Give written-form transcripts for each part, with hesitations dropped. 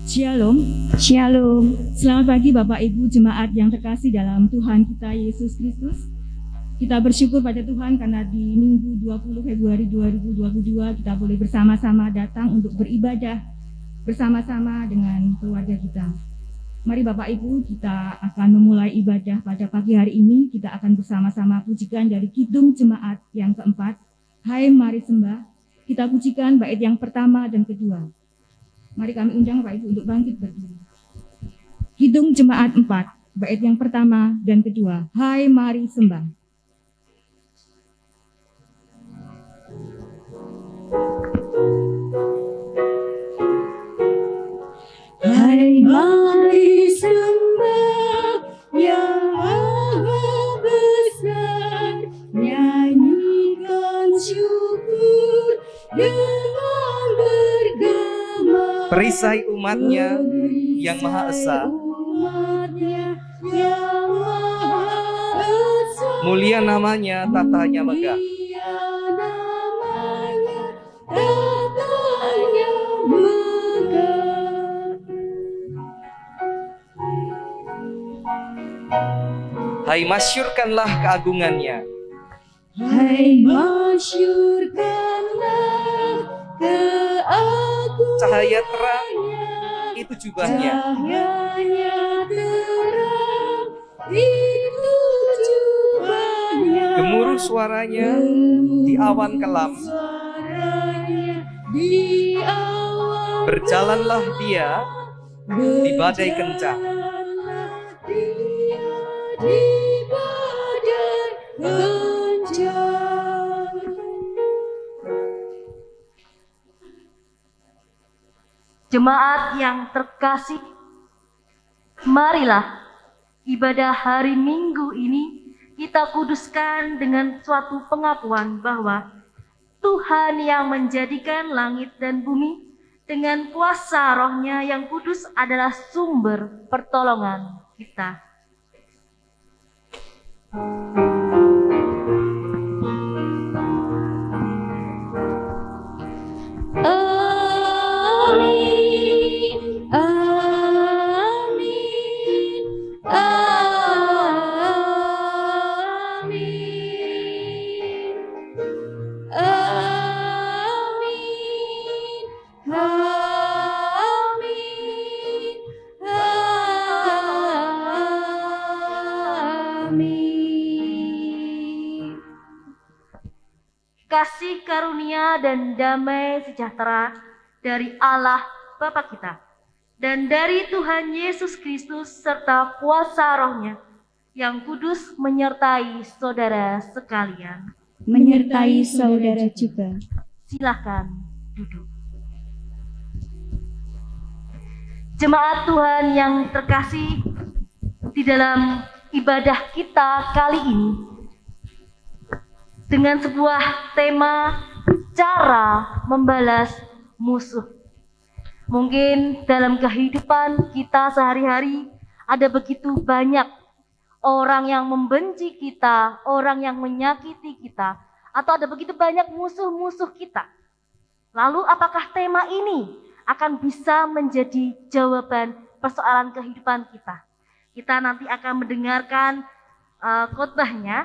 Shalom. Shalom. Selamat pagi Bapak Ibu jemaat yang terkasih dalam Tuhan kita Yesus Kristus. Kita bersyukur pada Tuhan karena di Minggu 20 Februari 2022 kita boleh bersama-sama datang untuk beribadah bersama-sama dengan keluarga kita. Mari Bapak Ibu, kita akan memulai ibadah pada pagi hari ini. Kita akan bersama-sama pujikan dari Kidung Jemaat yang keempat, Hai Mari Sembah. Kita pujikan bait yang pertama dan kedua. Mari kami undang Bapak Ibu untuk bangkit berdiri. Kidung Jemaat 4, bait yang pertama dan kedua, Hai Mari Sembah. Hai mari sembah yang maha besar, nyanyikan syukur dengan bergema. Perisai umatnya yang Maha Esa, mulia namanya, tatanya megah. Hai masyurkanlah keagungannya, Hai masyurkanlah keagungannya. cahaya terang itu jubahnya, Cahayanya terang itu jubahnya. gemuruh suaranya di awan kelam. Suaranya di awan Berjalanlah dia di badai kencang, di badai kencang. Jemaat yang terkasih, marilah ibadah hari Minggu ini kita kuduskan dengan suatu pengakuan bahwa Tuhan yang menjadikan langit dan bumi dengan kuasa Roh-Nya yang kudus adalah sumber pertolongan kita. Amin, amin, amin, amin, amin, amin. Kasih karunia dan damai sejahtera dari Allah Bapa kita dan dari Tuhan Yesus Kristus serta kuasa Roh-Nya yang kudus menyertai saudara sekalian. Menyertai saudara juga. Silakan duduk. Jemaat Tuhan yang terkasih, di dalam ibadah kita kali ini dengan sebuah tema cara membalas musuh. Mungkin dalam kehidupan kita sehari-hari ada begitu banyak orang yang membenci kita, orang yang menyakiti kita, atau ada begitu banyak musuh-musuh kita. Lalu apakah tema ini akan bisa menjadi jawaban persoalan kehidupan kita? Kita nanti akan mendengarkan khotbahnya.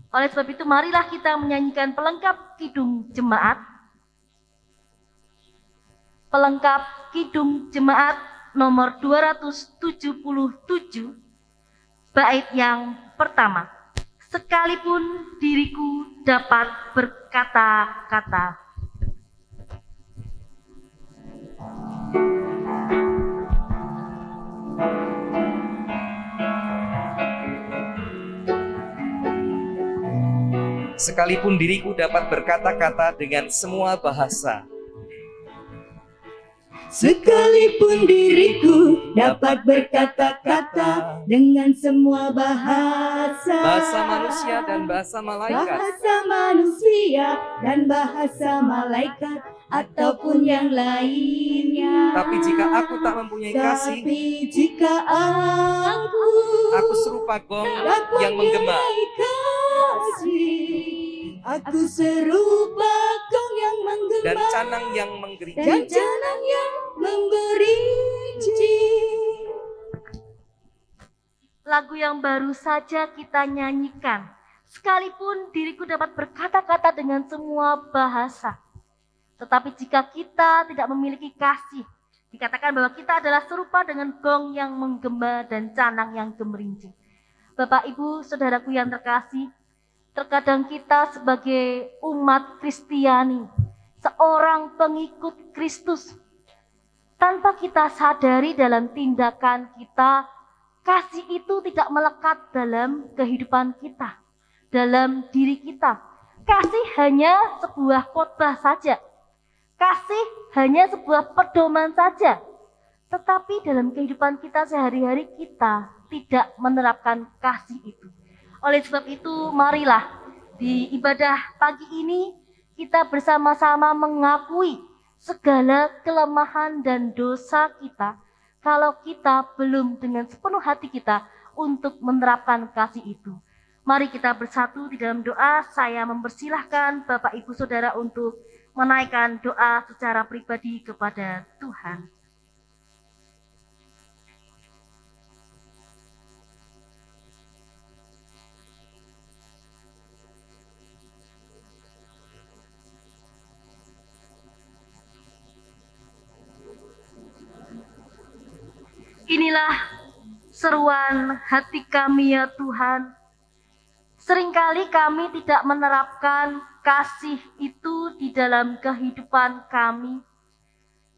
Oleh sebab itu marilah kita menyanyikan pelengkap Kidung Jemaat. Pelengkap Kidung Jemaat nomor 277, bait yang pertama. Sekalipun diriku dapat berkata-kata. sekalipun diriku dapat berkata-kata dengan semua bahasa. Sekalipun diriku dapat berkata-kata dengan semua bahasa, Bahasa manusia dan bahasa malaikat, bahasa manusia dan bahasa malaikat ataupun yang lainnya. tapi jika aku tak mempunyai kasih, Tapi jika aku serupa gong dapat yang menggema. mempunyai kasih, aku serupa gong yang menggema Dan canang yang menggerincing. dan canang yang memberinci. Lagu yang baru saja kita nyanyikan, sekalipun diriku dapat berkata-kata dengan semua bahasa, tetapi jika kita tidak memiliki kasih, dikatakan bahwa kita adalah serupa dengan gong yang menggema dan canang yang gemerincing. Bapak, Ibu, saudaraku yang terkasih, terkadang kita sebagai umat Kristiani, seorang pengikut Kristus, tanpa kita sadari dalam tindakan kita, kasih itu tidak melekat dalam kehidupan kita, dalam diri kita. Kasih hanya sebuah khotbah saja. Kasih hanya sebuah pedoman saja. Tetapi dalam kehidupan kita sehari-hari kita tidak menerapkan kasih itu. Oleh sebab itu, marilah di ibadah pagi ini kita bersama-sama mengakui segala kelemahan dan dosa kita kalau kita belum dengan sepenuh hati kita untuk menerapkan kasih itu. Mari kita bersatu di dalam doa. Saya mempersilahkan Bapak Ibu Saudara untuk menaikkan doa secara pribadi kepada Tuhan. Inilah seruan hati kami ya Tuhan. Seringkali kami tidak menerapkan kasih itu di dalam kehidupan kami.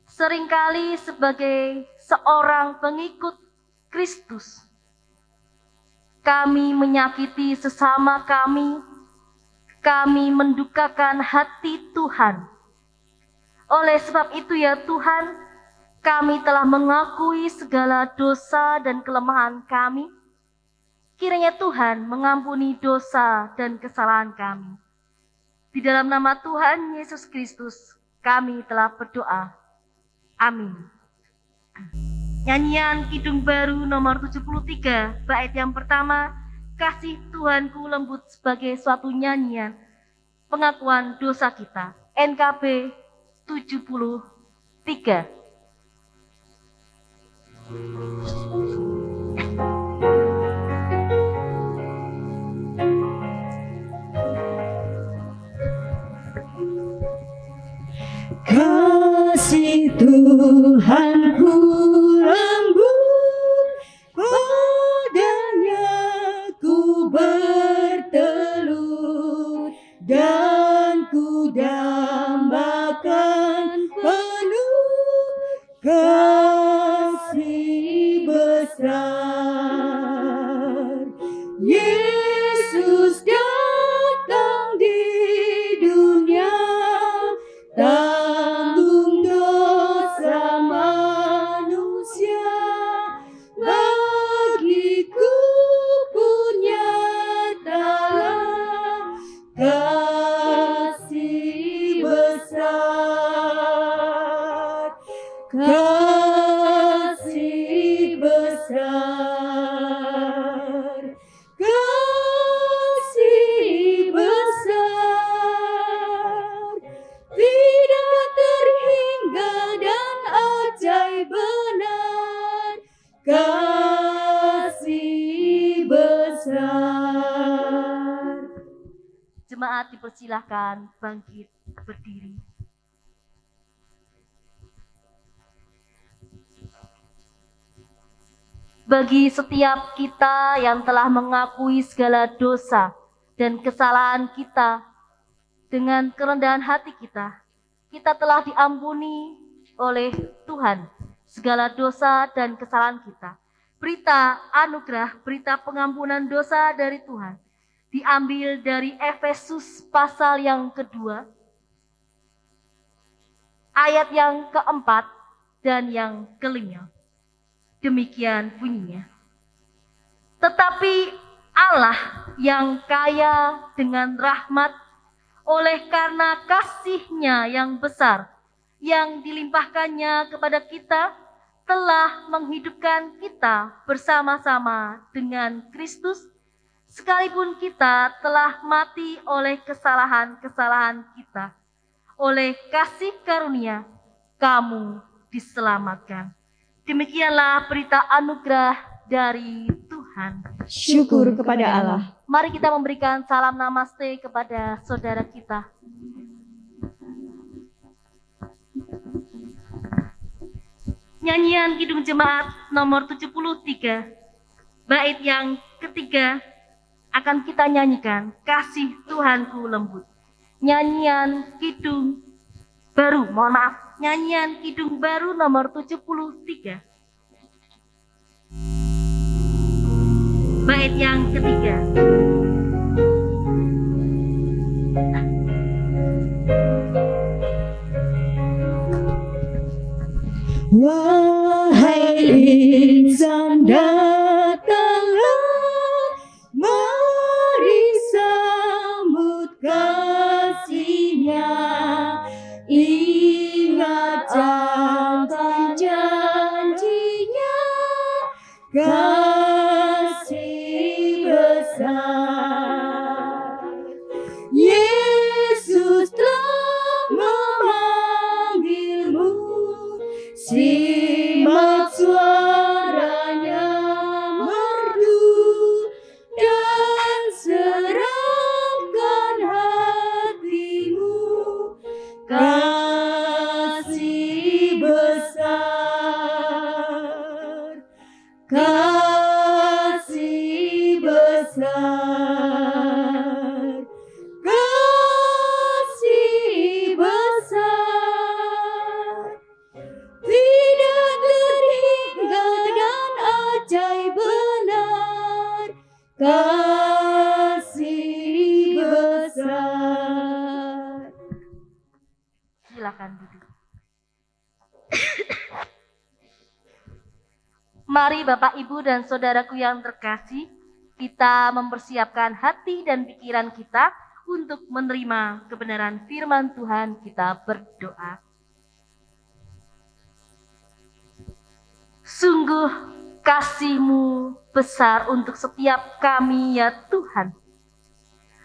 Seringkali sebagai seorang pengikut Kristus, kami menyakiti sesama kami mendukakan hati Tuhan. Oleh sebab itu ya Tuhan, kami telah mengakui segala dosa dan kelemahan kami. Kiranya Tuhan mengampuni dosa dan kesalahan kami. Di dalam nama Tuhan Yesus Kristus, kami telah berdoa. Amin. Nyanyian Kidung Baru nomor 73, bait yang pertama, Kasih Tuhanku Lembut, sebagai suatu nyanyian pengakuan dosa kita. NKB 73. Kasih Tuhanku lembut, padanya ku bertelut dan ku dambakan penuh kasih besar. Yesus datang di dunia, tanggung dosa manusia, bagiku punya nyatalah kasih besar, kasih besar, kasih besar, tidak terhingga dan ajaib benar, kasih besar. Jemaat dipersilahkan bangkit berdiri. Bagi setiap kita yang telah mengakui segala dosa dan kesalahan kita, dengan kerendahan hati kita telah diampuni oleh Tuhan segala dosa dan kesalahan kita. Berita anugerah, berita pengampunan dosa dari Tuhan diambil dari Efesus pasal yang kedua, ayat yang keempat dan yang kelima. Demikian bunyinya. Tetapi Allah yang kaya dengan rahmat, oleh karena kasih-Nya yang besar yang dilimpahkannya kepada kita, telah menghidupkan kita bersama-sama dengan Kristus, sekalipun kita telah mati oleh kesalahan-kesalahan kita. Oleh kasih karunia, kamu diselamatkan. Demikianlah berita anugerah dari Tuhan. Syukur kepada Allah. Mari kita memberikan salam namaste kepada saudara kita. Nyanyian Kidung Jemaat nomor 73, bait yang ketiga akan kita nyanyikan, Kasih Tuhanku Lembut. Nyanyian Kidung Baru, nyanyian Kidung Baru nomor 73. Bait yang ketiga. Wahai insan, datanglah, mari sambut kasih-Nya. Ingat janji-Nya, kasih besar. Yesus telah memanggilmu, simak suaranya merdu, dan serahkan hatimu, kasih besar, kasih besar, kasih besar. Tidak terhingga dan ajaib benar, kasih besar. Silakan duduk. Mari Bapak, Ibu, dan saudaraku yang terkasih, kita mempersiapkan hati dan pikiran kita untuk menerima kebenaran firman Tuhan. Kita berdoa. Sungguh kasih-Mu besar untuk setiap kami ya Tuhan.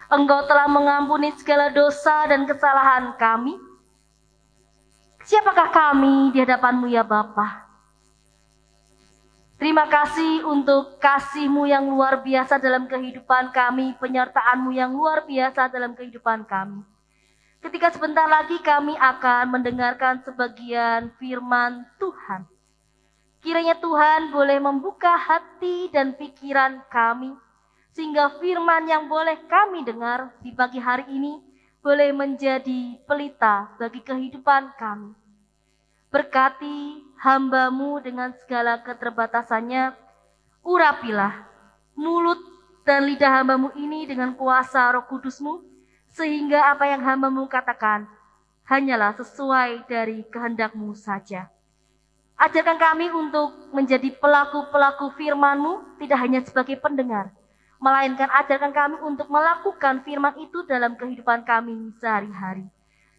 Engkau telah mengampuni segala dosa dan kesalahan kami. Siapakah kami di hadapan-Mu ya Bapa? Terima kasih untuk kasih-Mu yang luar biasa dalam kehidupan kami, penyertaan-Mu yang luar biasa dalam kehidupan kami. Ketika sebentar lagi kami akan mendengarkan sebagian firman Tuhan. Kiranya Tuhan boleh membuka hati dan pikiran kami, sehingga firman yang boleh kami dengar di pagi hari ini boleh menjadi pelita bagi kehidupan kami. Berkati hamba-Mu dengan segala keterbatasannya, urapilah mulut dan lidah hamba-Mu ini dengan kuasa Roh Kudus-Mu, sehingga apa yang hamba-Mu katakan hanyalah sesuai dari kehendak-Mu saja. Ajarkan kami untuk menjadi pelaku-pelaku firman-Mu, tidak hanya sebagai pendengar, melainkan ajarkan kami untuk melakukan firman itu dalam kehidupan kami sehari-hari.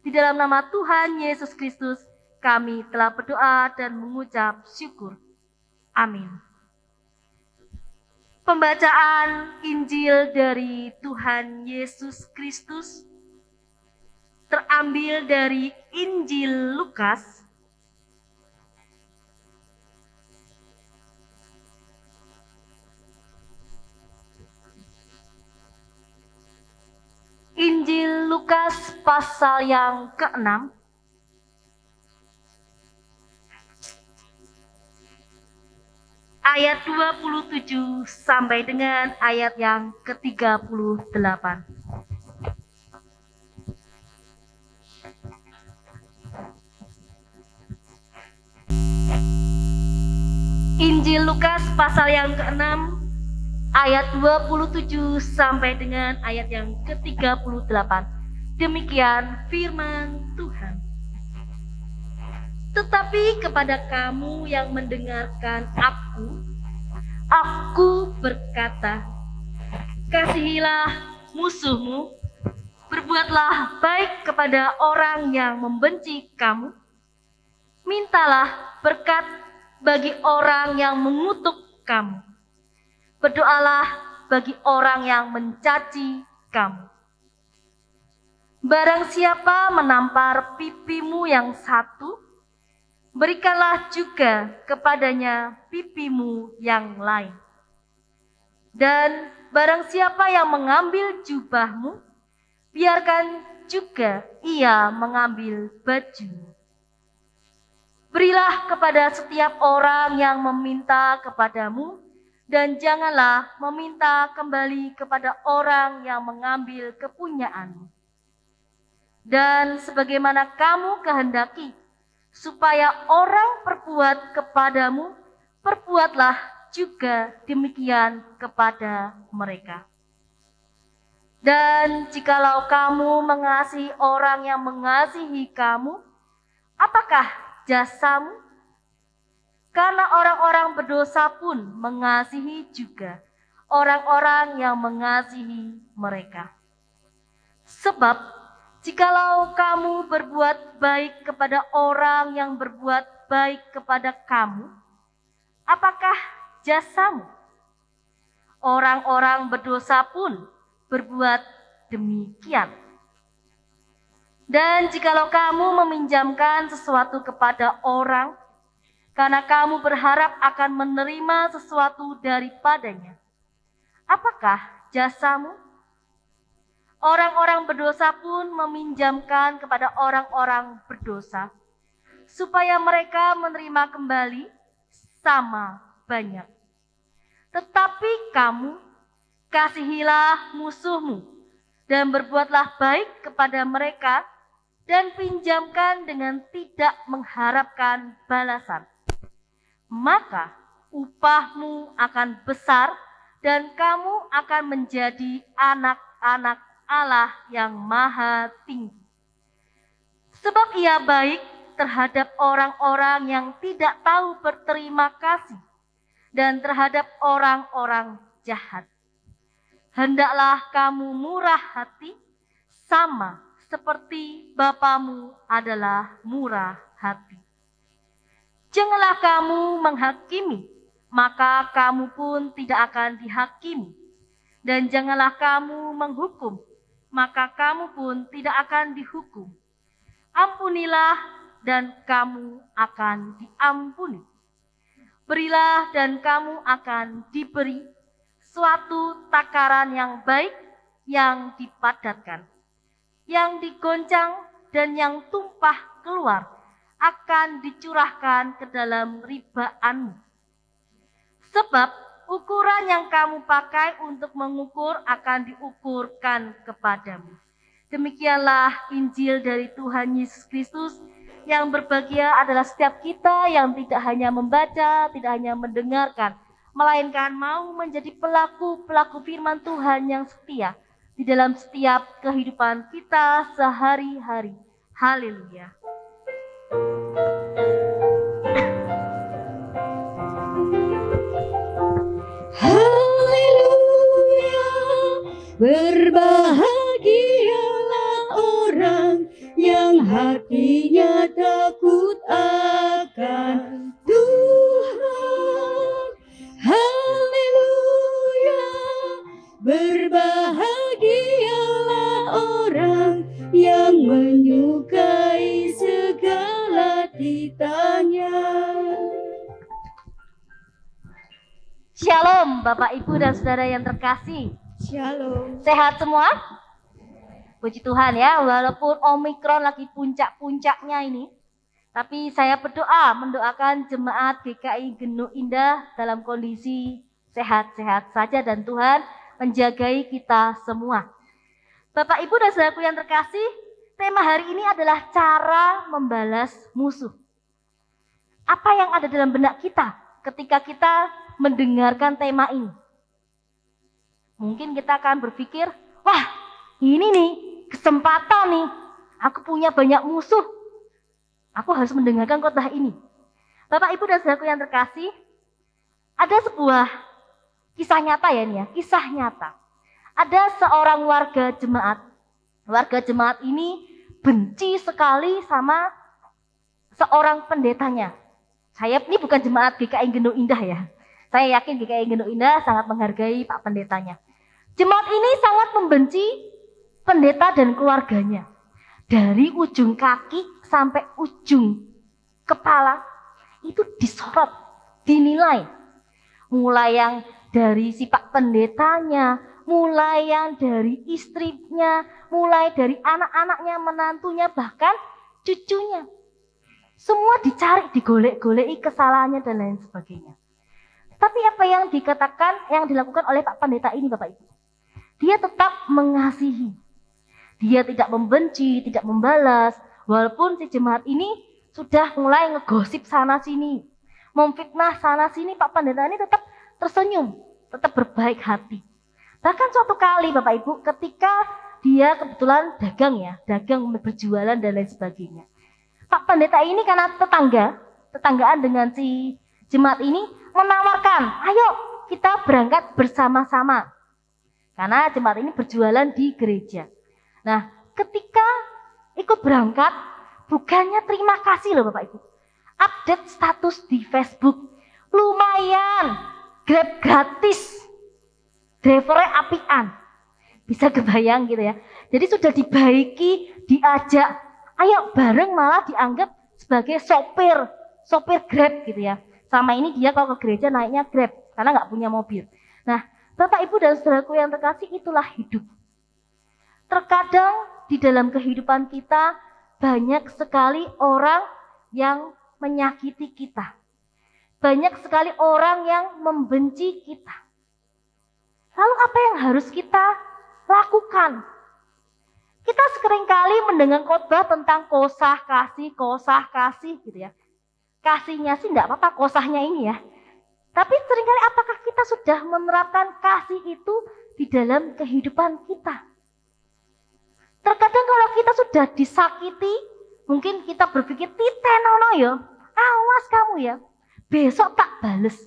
Di dalam nama Tuhan Yesus Kristus, kami telah berdoa dan mengucap syukur. Amin. Pembacaan Injil dari Tuhan Yesus Kristus terambil dari Injil Lukas Injil Lukas pasal yang ke-6 ayat 27 sampai dengan ayat yang ke-38. Injil Lukas pasal yang ke-6 ayat 27 sampai dengan ayat yang ke-38. Demikian firman Tuhan. Tetapi kepada kamu yang mendengarkan aku berkata, kasihilah musuhmu, berbuatlah baik kepada orang yang membenci kamu, mintalah berkat bagi orang yang mengutuk kamu. Berdoalah bagi orang yang mencaci kamu. Barang siapa menampar pipimu yang satu, berikanlah juga kepadanya pipimu yang lain. Dan barang siapa yang mengambil jubahmu, biarkan juga ia mengambil bajumu. Berilah kepada setiap orang yang meminta kepadamu, dan janganlah meminta kembali kepada orang yang mengambil kepunyaanmu. Dan sebagaimana kamu kehendaki, supaya orang perbuat kepadamu, perbuatlah juga demikian kepada mereka. Dan jikalau kamu mengasihi orang yang mengasihi kamu, apakah jasamu? Karena orang-orang berdosa pun mengasihi juga orang-orang yang mengasihi mereka. Sebab jikalau kamu berbuat baik kepada orang yang berbuat baik kepada kamu, apakah jasamu? Orang-orang berdosa pun berbuat demikian. Dan jikalau kamu meminjamkan sesuatu kepada orang, karena kamu berharap akan menerima sesuatu daripadanya, apakah jasamu? Orang-orang berdosa pun meminjamkan kepada orang-orang berdosa, supaya mereka menerima kembali sama banyak. Tetapi kamu kasihilah musuhmu, dan berbuatlah baik kepada mereka, dan pinjamkan dengan tidak mengharapkan balasan. Maka upahmu akan besar, dan kamu akan menjadi anak-anak Allah yang maha tinggi. Sebab ia baik terhadap orang-orang yang tidak tahu berterima kasih, dan terhadap orang-orang jahat. Hendaklah kamu murah hati, sama seperti Bapamu adalah murah hati. Janganlah kamu menghakimi, maka kamu pun tidak akan dihakimi. Dan janganlah kamu menghukum, maka kamu pun tidak akan dihukum. Ampunilah, dan kamu akan diampuni. Berilah, dan kamu akan diberi suatu takaran yang baik, yang dipadatkan, yang digoncang, dan yang tumpah keluar, akan dicurahkan ke dalam ribaanmu. Sebab ukuran yang kamu pakai untuk mengukur akan diukurkan kepadamu. Demikianlah Injil dari Tuhan Yesus Kristus. Yang berbahagia adalah setiap kita yang tidak hanya membaca, tidak hanya mendengarkan, melainkan mau menjadi pelaku-pelaku firman Tuhan yang setia di dalam setiap kehidupan kita sehari-hari. Haleluya. Haleluya, berbahagialah orang yang hatinya takut akan Tuhan. Haleluya, berbahagialah orang yang menyukai segala titanya. Shalom Bapak Ibu dan Saudara yang terkasih. Shalom. Sehat semua? Puji Tuhan ya, walaupun Omikron lagi puncak-puncaknya ini, tapi saya mendoakan jemaat GKI Genuk Indah dalam kondisi sehat-sehat saja dan Tuhan menjagai kita semua. Bapak Ibu dan Saudaraku yang terkasih, tema hari ini adalah cara membalas musuh. Apa yang ada dalam benak kita ketika kita mendengarkan tema ini? Mungkin kita akan berpikir, wah ini nih kesempatan nih, aku punya banyak musuh, aku harus mendengarkan khotbah ini. Bapak Ibu dan Saudaraku yang terkasih, ada sebuah kisah nyata ya ini ya, kisah nyata. Ada seorang warga jemaat ini benci sekali sama seorang pendetanya. Saya ini bukan jemaat GKI Genuk Indah ya. Saya yakin GKI Genuk Indah sangat menghargai Pak Pendetanya. Jemaat ini sangat membenci pendeta dan keluarganya. Dari ujung kaki sampai ujung kepala itu disorot, dinilai. Mulai yang dari sifat pendetanya, mulai yang dari istrinya, mulai dari anak-anaknya, menantunya, bahkan cucunya. Semua dicari, digolek-goleki kesalahannya dan lain sebagainya. Tapi apa yang dikatakan, yang dilakukan oleh Pak Pendeta ini Bapak Ibu? Dia tetap mengasihi. Dia tidak membenci, tidak membalas. Walaupun si jemaat ini sudah mulai ngegosip sana sini, memfitnah sana sini, Pak Pendeta ini tetap tersenyum, tetap berbaik hati. Bahkan suatu kali Bapak Ibu, ketika dia kebetulan dagang berjualan dan lain sebagainya. Pak Pendeta ini karena tetanggaan dengan si jemaat ini menawarkan, ayo kita berangkat bersama-sama. Karena jemaat ini berjualan di gereja. Nah, ketika ikut berangkat, bukannya terima kasih loh Bapak Ibu. Update status di Facebook. Lumayan, Grab gratis. Drivernya apian. Bisa kebayang gitu ya. Jadi sudah dibaiki, diajak, ayo bareng, malah dianggap sebagai sopir Grab gitu ya. Selama ini dia kalau ke gereja naiknya Grab, karena nggak punya mobil. Nah, Bapak Ibu dan saudaraku yang terkasih, itulah hidup. Terkadang di dalam kehidupan kita banyak sekali orang yang menyakiti kita. Banyak sekali orang yang membenci kita. Lalu apa yang harus kita lakukan? Kita seringkali mendengar khotbah tentang kosah kasih gitu ya. Kasihnya sih enggak apa-apa, kosahnya ini ya. Tapi seringkali apakah kita sudah menerapkan kasih itu di dalam kehidupan kita? Terkadang kalau kita sudah disakiti, mungkin kita berpikir, titenono ya, awas kamu ya, besok tak bales.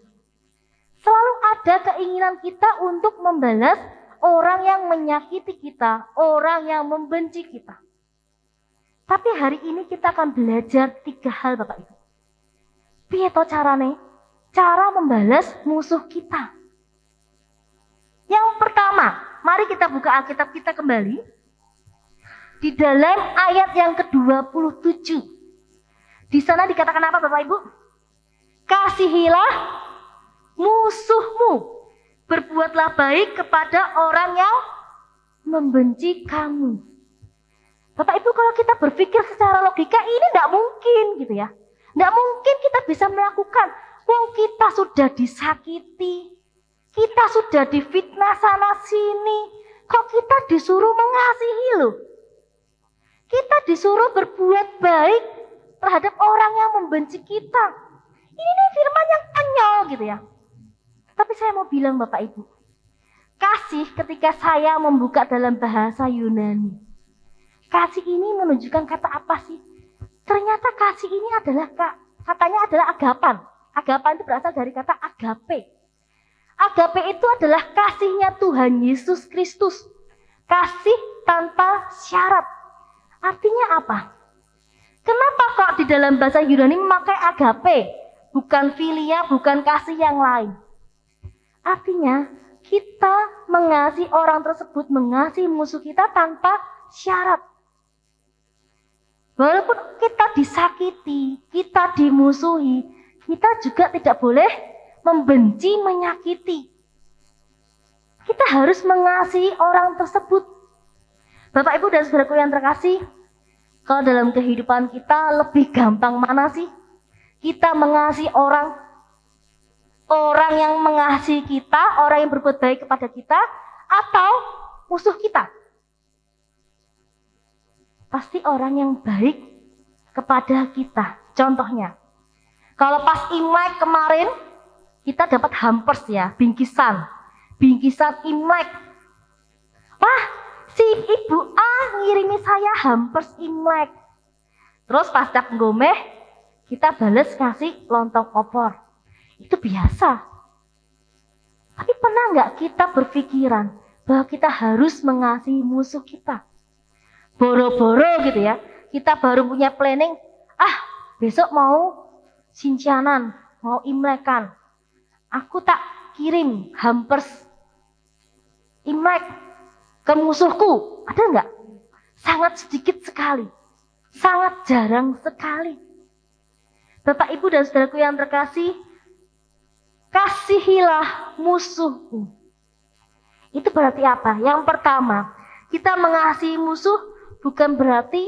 Selalu ada keinginan kita untuk membalas orang yang menyakiti kita, orang yang membenci kita. Tapi hari ini kita akan belajar 3 hal Bapak Ibu. Piye to carane? Cara membalas musuh kita. Yang pertama, mari kita buka Alkitab kita kembali. Di dalam ayat yang ke-27. Di sana dikatakan apa Bapak Ibu? Kasihilah musuhmu. Berbuatlah baik kepada orang yang membenci kamu. Bapak Ibu, kalau kita berpikir secara logika ini tidak mungkin gitu ya. Tidak mungkin kita bisa melakukan. Wong kita sudah disakiti, kita sudah difitnah sana sini. Kok kita disuruh mengasihi loh? Kita disuruh berbuat baik terhadap orang yang membenci kita. Ini firman yang konyol gitu ya. Tapi saya mau bilang Bapak Ibu, kasih ketika saya membuka dalam bahasa Yunani, kasih ini menunjukkan kata apa sih? Ternyata kasih ini adalah, katanya adalah agapan. Agapan itu berasal dari kata agape. Agape itu adalah kasihnya Tuhan Yesus Kristus. Kasih tanpa syarat. Artinya apa? Kenapa kok di dalam bahasa Yunani memakai agape? Bukan filia, bukan kasih yang lain. Artinya kita mengasihi orang tersebut, mengasihi musuh kita tanpa syarat. Walaupun kita disakiti, kita dimusuhi, kita juga tidak boleh membenci, menyakiti. Kita harus mengasihi orang tersebut. Bapak Ibu dan saudaraku yang terkasih, kalau dalam kehidupan kita lebih gampang mana sih? Kita mengasihi orang yang mengasihi kita, orang yang berbuat baik kepada kita, atau musuh kita? Pasti orang yang baik kepada kita. Contohnya, kalau pas Imlek kemarin, kita dapat hampers ya, bingkisan Imlek. Wah, si Ibu A ngirimi saya hampers Imlek. Terus pas cap gomeh, kita bales ngasih lontong opor. Itu biasa. Tapi pernah nggak kita berpikiran bahwa kita harus mengasihi musuh kita? Boro-boro gitu ya, kita baru punya planning, besok mau sincianan, mau imlekan. Aku tak kirim hampers Imlek ke musuhku. Ada nggak? Sangat sedikit sekali. Sangat jarang sekali. Bapak, Ibu, dan saudaraku yang terkasih, kasihilah musuhmu. Itu berarti apa? Yang pertama, kita mengasihi musuh bukan berarti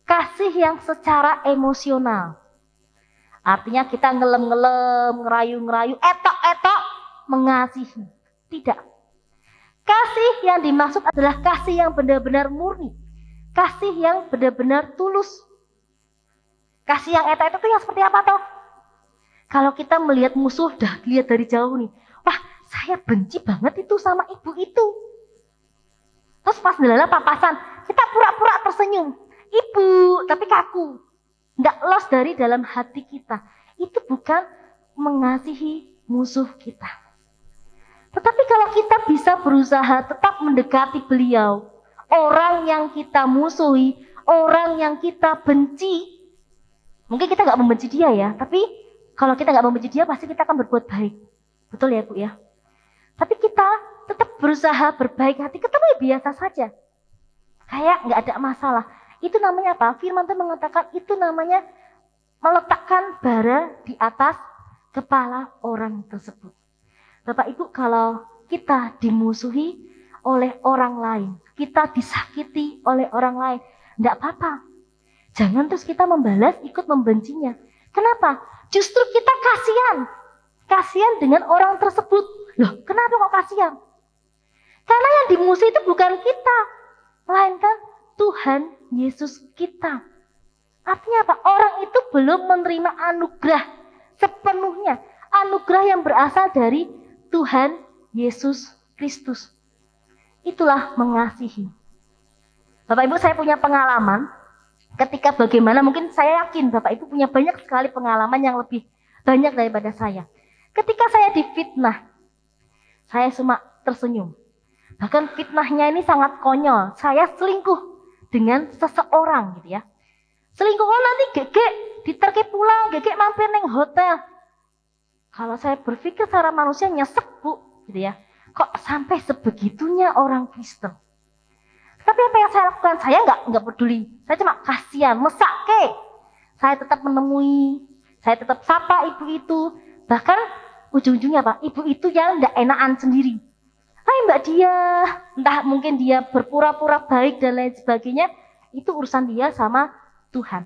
kasih yang secara emosional. Artinya kita ngelem-ngelem, ngerayu-ngerayu, etok-etok mengasihi. Tidak. Kasih yang dimaksud adalah kasih yang benar-benar murni. Kasih yang benar-benar tulus. Kasih yang etok itu yang seperti apa toh? Kalau kita melihat musuh, dah lihat dari jauh nih. Wah, saya benci banget itu sama ibu itu. Terus pas ndelala papasan, kita pura-pura tersenyum. Ibu, tapi kaku. Nggak los dari dalam hati kita. Itu bukan mengasihi musuh kita. Tetapi kalau kita bisa berusaha tetap mendekati beliau, orang yang kita musuhi, orang yang kita benci, mungkin kita nggak membenci dia ya, tapi kalau kita nggak membenci dia pasti kita akan berbuat baik. Betul ya Bu ya? Tapi kita tetap berusaha berbaik hati, ketemu ya biasa saja. Kayak nggak ada masalah. Itu namanya apa? Firman Tuhan mengatakan itu namanya meletakkan bara di atas kepala orang tersebut. Bapak Ibu, kalau kita dimusuhi oleh orang lain, kita disakiti oleh orang lain, enggak apa-apa. Jangan terus kita membalas, ikut membencinya. Kenapa? Justru kita kasihan. Kasihan dengan orang tersebut. Loh, kenapa kok kasihan? Karena yang dimusuhi itu bukan kita, melainkan Tuhan Yesus kita. Artinya apa? Orang itu belum menerima anugerah sepenuhnya. Anugerah yang berasal dari Tuhan Yesus Kristus. Itulah mengasihi. Bapak Ibu, saya punya pengalaman ketika bagaimana, mungkin saya yakin Bapak Ibu punya banyak sekali pengalaman yang lebih banyak daripada saya. Ketika saya difitnah, saya cuma tersenyum. Bahkan fitnahnya ini sangat konyol. Saya selingkuh dengan seseorang gitu ya. Selingkuh, oh nanti gegek diterke pulang, gegek mampir neng hotel. Kalau saya berpikir secara manusia nyesek Bu, gitu ya. Kok sampai sebegitunya orang Kristen? Tapi apa yang saya lakukan? Saya nggak peduli. Saya cuma kasihan, mesake. Saya tetap menemui, saya tetap sapa ibu itu. Bahkan ujung-ujungnya apa? Ibu itu yang nggak enakan sendiri. Hai Mbak dia, entah mungkin dia berpura-pura baik dan lain sebagainya. Itu urusan dia sama Tuhan.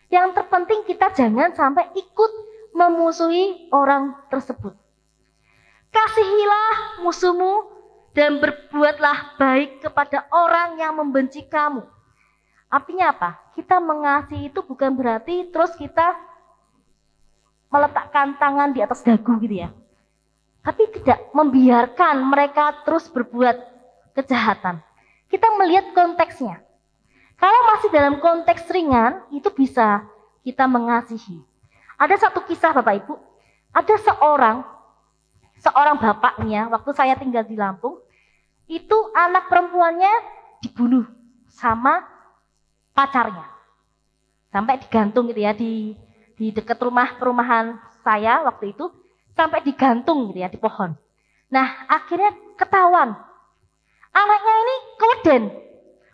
Yang terpenting kita jangan sampai ikut memusuhi orang tersebut. Kasihilah musuhmu dan berbuatlah baik kepada orang yang membenci kamu. Artinya apa? Kita mengasihi itu bukan berarti terus kita meletakkan tangan di atas dagu gitu ya. Tapi tidak membiarkan mereka terus berbuat kejahatan. Kita melihat konteksnya. Kalau masih dalam konteks ringan, itu bisa kita mengasihi. Ada satu kisah Bapak Ibu, ada seorang bapaknya, waktu saya tinggal di Lampung, itu anak perempuannya dibunuh sama pacarnya. Sampai digantung gitu ya, di dekat perumahan saya waktu itu, sampai digantung gitu ya, di pohon. Nah, akhirnya ketahuan. Anaknya ini keweden.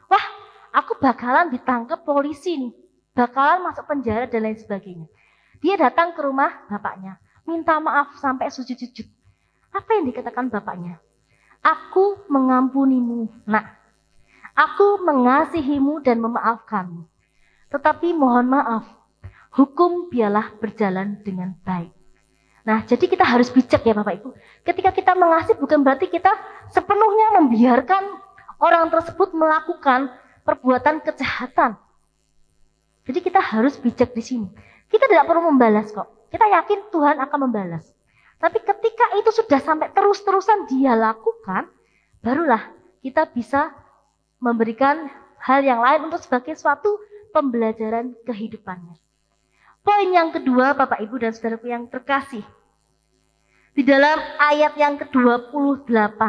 Wah, aku bakalan ditangkap polisi nih. Bakalan masuk penjara dan lain sebagainya. Dia datang ke rumah bapaknya, minta maaf sampai sujud-sujud. Apa yang dikatakan bapaknya? Aku mengampunimu, nak. Aku mengasihimu dan memaafkanmu. Tetapi mohon maaf, hukum biarlah berjalan dengan baik. Nah, jadi kita harus bijak ya Bapak Ibu. Ketika kita mengasihi bukan berarti kita sepenuhnya membiarkan orang tersebut melakukan perbuatan kejahatan. Jadi kita harus bijak di sini. Kita tidak perlu membalas kok. Kita yakin Tuhan akan membalas. Tapi ketika itu sudah sampai terus-terusan dia lakukan, barulah kita bisa memberikan hal yang lain untuk sebagai suatu pembelajaran kehidupannya. Poin yang kedua, Bapak Ibu dan saudaraku yang terkasih. Di dalam ayat yang ke-28.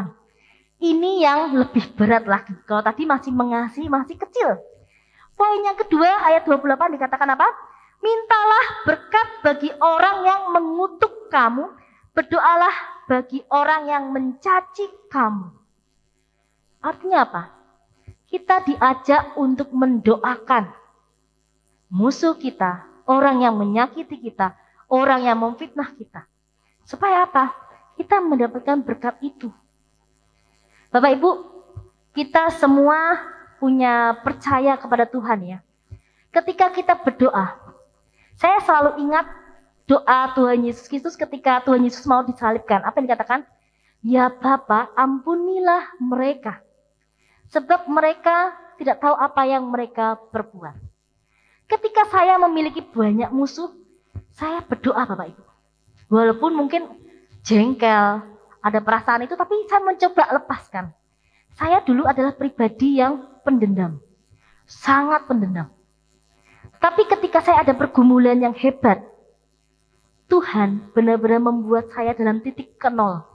Ini yang lebih berat lagi. Kalau tadi masih mengasihi, masih kecil. Poin yang kedua, ayat 28 dikatakan apa? Mintalah berkat bagi orang yang mengutuk kamu. Berdoalah bagi orang yang mencaci kamu. Artinya apa? Kita diajak untuk mendoakan musuh kita orang yang menyakiti kita, orang yang memfitnah kita. Supaya apa? Kita mendapatkan berkat itu. Bapak Ibu, kita semua punya percaya kepada Tuhan ya. Ketika kita berdoa, saya selalu ingat doa Tuhan Yesus Kristus ketika Tuhan Yesus mau disalibkan. Apa yang dikatakan? Ya Bapa, ampunilah mereka. Sebab mereka tidak tahu apa yang mereka perbuat. Ketika saya memiliki banyak musuh, saya berdoa Bapak Ibu. Walaupun mungkin jengkel, ada perasaan itu, tapi saya mencoba lepaskan. Saya dulu adalah pribadi yang pendendam. Sangat pendendam. Tapi ketika saya ada pergumulan yang hebat, Tuhan benar-benar membuat saya dalam titik ke nol.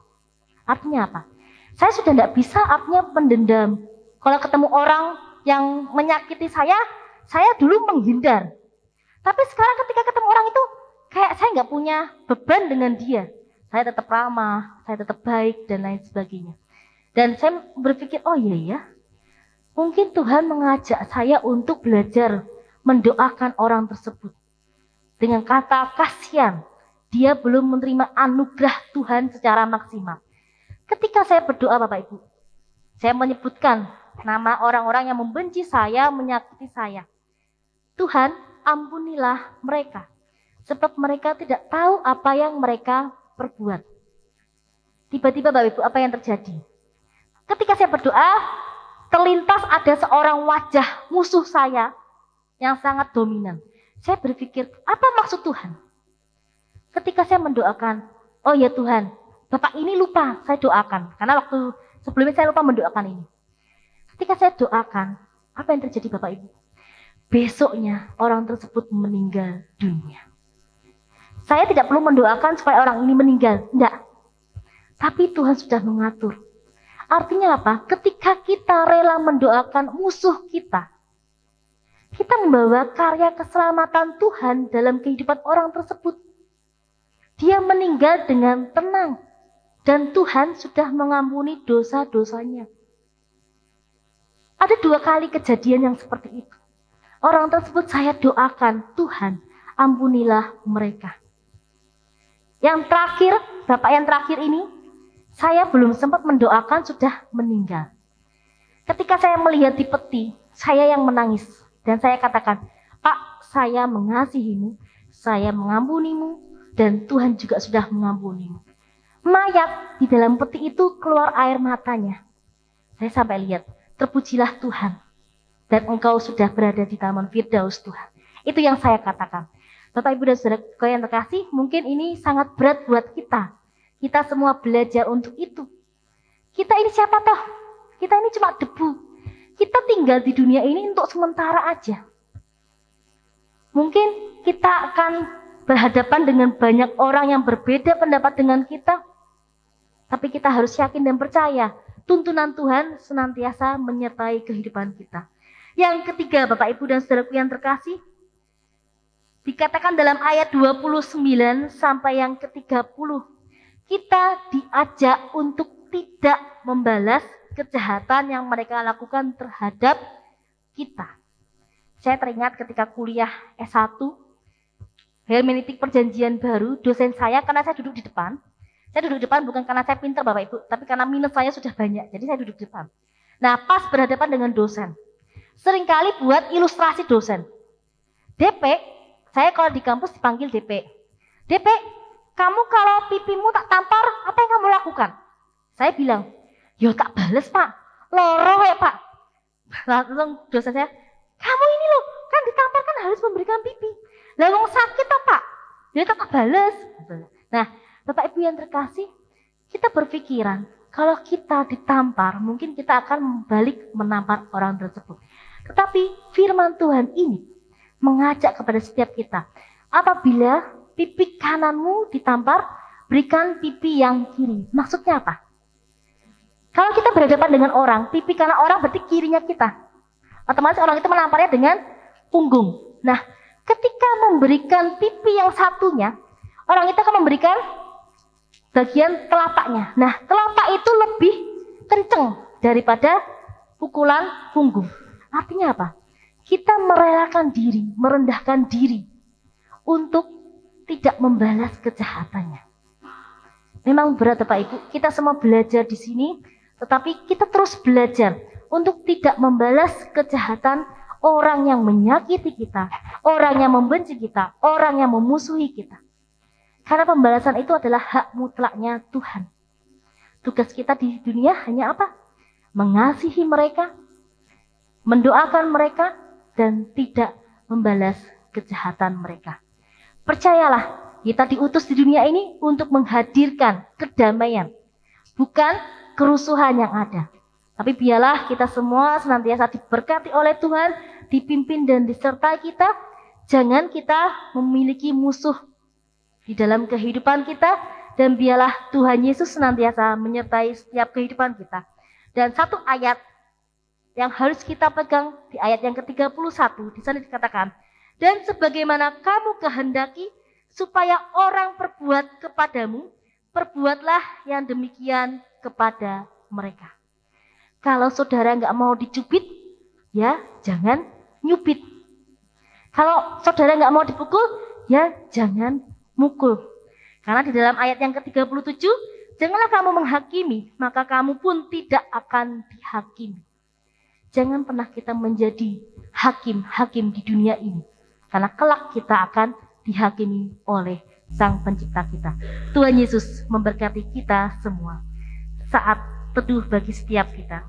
Artinya apa? Saya sudah tidak bisa artinya pendendam. Kalau ketemu orang yang menyakiti saya dulu menghindar. Tapi sekarang ketika ketemu orang itu, kayak saya nggak punya beban dengan dia. Saya tetap ramah, saya tetap baik, dan lain sebagainya. Dan saya berpikir, oh iya ya, mungkin Tuhan mengajak saya untuk belajar mendoakan orang tersebut. Dengan kata kasihan, dia belum menerima anugerah Tuhan secara maksimal. Ketika saya berdoa Bapak Ibu, saya menyebutkan nama orang-orang yang membenci saya, menyakiti saya. Tuhan, ampunilah mereka, sebab mereka tidak tahu apa yang mereka perbuat. Tiba-tiba Bapak Ibu, apa yang terjadi? Ketika saya berdoa, terlintas ada seorang wajah musuh saya yang sangat dominan. Saya berpikir, apa maksud Tuhan? Ketika saya mendoakan, oh ya Tuhan, Bapak ini lupa saya doakan. Karena waktu sebelumnya saya lupa mendoakan ini. Ketika saya doakan, apa yang terjadi Bapak Ibu? Besoknya orang tersebut meninggal dunia. Saya tidak perlu mendoakan supaya orang ini meninggal. Tidak. Tapi Tuhan sudah mengatur. Artinya apa? Ketika kita rela mendoakan musuh kita membawa karya keselamatan Tuhan dalam kehidupan orang tersebut. Dia meninggal dengan tenang. Dan Tuhan sudah mengampuni dosa-dosanya. Ada 2 kali kejadian yang seperti itu. Orang tersebut saya doakan, Tuhan ampunilah mereka. Yang terakhir, Bapak yang terakhir ini, saya belum sempat mendoakan sudah meninggal. Ketika saya melihat di peti, saya yang menangis. Dan saya katakan, Pak, saya mengasihimu, saya mengampunimu, dan Tuhan juga sudah mengampunimu. Mayat di dalam peti itu keluar air matanya. Saya sampai lihat, terpujilah Tuhan. Dan engkau sudah berada di taman Firdaus Tuhan. Itu yang saya katakan. Bapak Ibu dan Saudara yang terkasih, mungkin ini sangat berat buat kita. Kita semua belajar untuk itu. Kita ini siapa toh? Kita ini cuma debu. Kita tinggal di dunia ini untuk sementara aja. Mungkin kita akan berhadapan dengan banyak orang yang berbeda pendapat dengan kita. Tapi kita harus yakin dan percaya, tuntunan Tuhan senantiasa menyertai kehidupan kita. Yang ketiga, Bapak Ibu dan Saudaraku yang terkasih, dikatakan dalam ayat 29 sampai yang ke-30, kita diajak untuk tidak membalas kejahatan yang mereka lakukan terhadap kita. Saya teringat ketika kuliah S1, hermeneutik perjanjian baru, dosen saya, karena saya duduk di depan, bukan karena saya pintar Bapak Ibu, tapi karena minus saya sudah banyak, jadi saya duduk di depan. Nah, pas berhadapan dengan dosen, seringkali buat ilustrasi dosen. DP, saya kalau di kampus dipanggil DP. DP, kamu kalau pipimu tak tampar, apa yang kamu lakukan? Saya bilang, yo tak bales Pak, loro ya Pak. Langsung dosen saya, kamu ini loh, kan ditampar kan harus memberikan pipi. Lah wong sakit toh Pak, ya tak bales. Nah, Bapak Ibu yang terkasih, kita berpikiran, kalau kita ditampar, mungkin kita akan balik menampar orang tersebut. Tetapi firman Tuhan ini mengajak kepada setiap kita, apabila pipi kananmu ditampar, berikan pipi yang kiri. Maksudnya apa? Kalau kita berhadapan dengan orang, pipi kanan orang berarti kirinya kita. Otomatis orang itu menamparnya dengan punggung. Nah, ketika memberikan pipi yang satunya, orang itu akan memberikan bagian telapaknya. Nah, telapak itu lebih kenceng daripada pukulan punggung. Artinya apa? Kita merelakan diri, merendahkan diri untuk tidak membalas kejahatannya. Memang berat Bapak Ibu, kita semua belajar di sini, tetapi kita terus belajar untuk tidak membalas kejahatan orang yang menyakiti kita, orang yang membenci kita, orang yang memusuhi kita. Karena pembalasan itu adalah hak mutlaknya Tuhan. Tugas kita di dunia hanya apa? Mengasihi mereka, mendoakan mereka, dan tidak membalas kejahatan mereka. Percayalah, kita diutus di dunia ini untuk menghadirkan kedamaian, bukan kerusuhan yang ada. Tapi biarlah kita semua senantiasa diberkati oleh Tuhan, dipimpin dan disertai kita. Jangan kita memiliki musuh di dalam kehidupan kita, dan biarlah Tuhan Yesus senantiasa menyertai setiap kehidupan kita. Dan satu ayat yang harus kita pegang di ayat yang ke-31, di sana dikatakan, dan sebagaimana kamu kehendaki supaya orang perbuat kepadamu, perbuatlah yang demikian kepada mereka. Kalau saudara nggak mau dicubit, ya jangan nyubit. Kalau saudara nggak mau dipukul, ya jangan mukul. Karena di dalam ayat yang ke-37, janganlah kamu menghakimi, maka kamu pun tidak akan dihakimi. Jangan pernah kita menjadi hakim-hakim di dunia ini. Karena kelak kita akan dihakimi oleh Sang Pencipta kita. Tuhan Yesus memberkati kita semua. Saat teduh bagi setiap kita.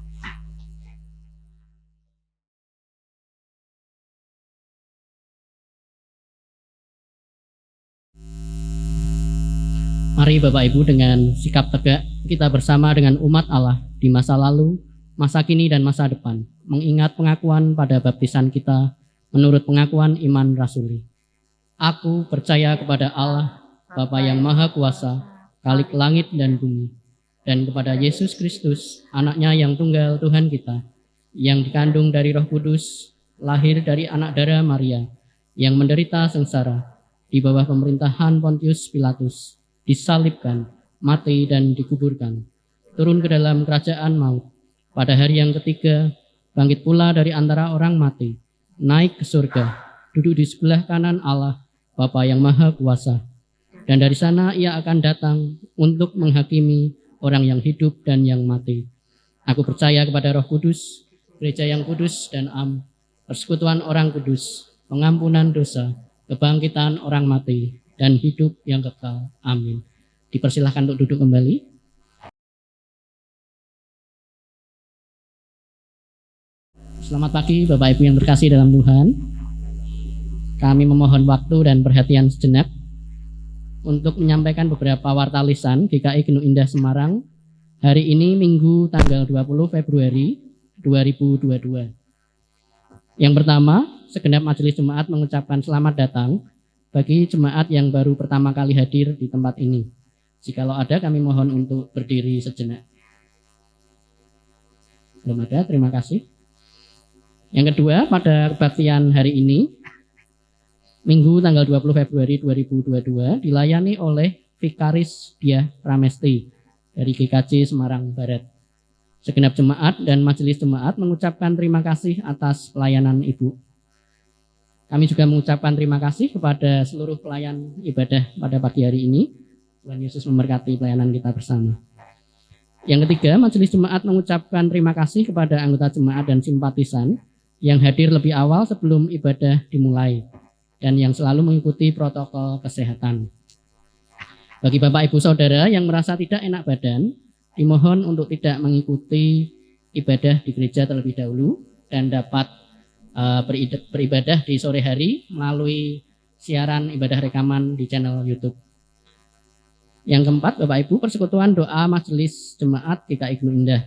Mari Bapak Ibu dengan sikap tegak kita bersama dengan umat Allah di masa lalu, masa kini dan masa depan, mengingat pengakuan pada baptisan kita menurut pengakuan iman rasuli. Aku percaya kepada Allah, Bapa yang Maha Kuasa, Khalik langit dan bumi, dan kepada Yesus Kristus, anaknya yang tunggal Tuhan kita, yang dikandung dari Roh Kudus, lahir dari anak darah Maria, yang menderita sengsara di bawah pemerintahan Pontius Pilatus, disalibkan, mati dan dikuburkan, turun ke dalam kerajaan maut. Pada hari yang ketiga, bangkit pula dari antara orang mati, naik ke surga, duduk di sebelah kanan Allah, Bapa yang Maha Kuasa. Dan dari sana ia akan datang untuk menghakimi orang yang hidup dan yang mati. Aku percaya kepada Roh Kudus, gereja yang kudus dan am, persekutuan orang kudus, pengampunan dosa, kebangkitan orang mati, dan hidup yang kekal. Amin. Dipersilahkan untuk duduk kembali. Selamat pagi Bapak Ibu yang terkasih dalam Tuhan. Kami memohon waktu dan perhatian sejenak untuk menyampaikan beberapa warta lisan GKI Genuk Indah Semarang hari ini Minggu tanggal 20 Februari 2022. Yang pertama, segenap majelis jemaat mengucapkan selamat datang bagi jemaat yang baru pertama kali hadir di tempat ini. Jikalau ada, kami mohon untuk berdiri sejenak. Belum ada, terima kasih. Yang kedua, pada kebaktian hari ini, Minggu tanggal 20 Februari 2022, dilayani oleh Vikaris Diah Pramesti dari GKJ Semarang Barat. Segenap jemaat dan majelis jemaat mengucapkan terima kasih atas pelayanan Ibu. Kami juga mengucapkan terima kasih kepada seluruh pelayan ibadah pada pagi hari ini. Tuhan Yesus memberkati pelayanan kita bersama. Yang ketiga, majelis jemaat mengucapkan terima kasih kepada anggota jemaat dan simpatisan yang hadir lebih awal sebelum ibadah dimulai dan yang selalu mengikuti protokol kesehatan. Bagi Bapak Ibu Saudara yang merasa tidak enak badan, dimohon untuk tidak mengikuti ibadah di gereja terlebih dahulu dan dapat beribadah di sore hari melalui siaran ibadah rekaman di channel YouTube. Yang keempat, Bapak Ibu, persekutuan doa majelis jemaat GKI Genuk Indah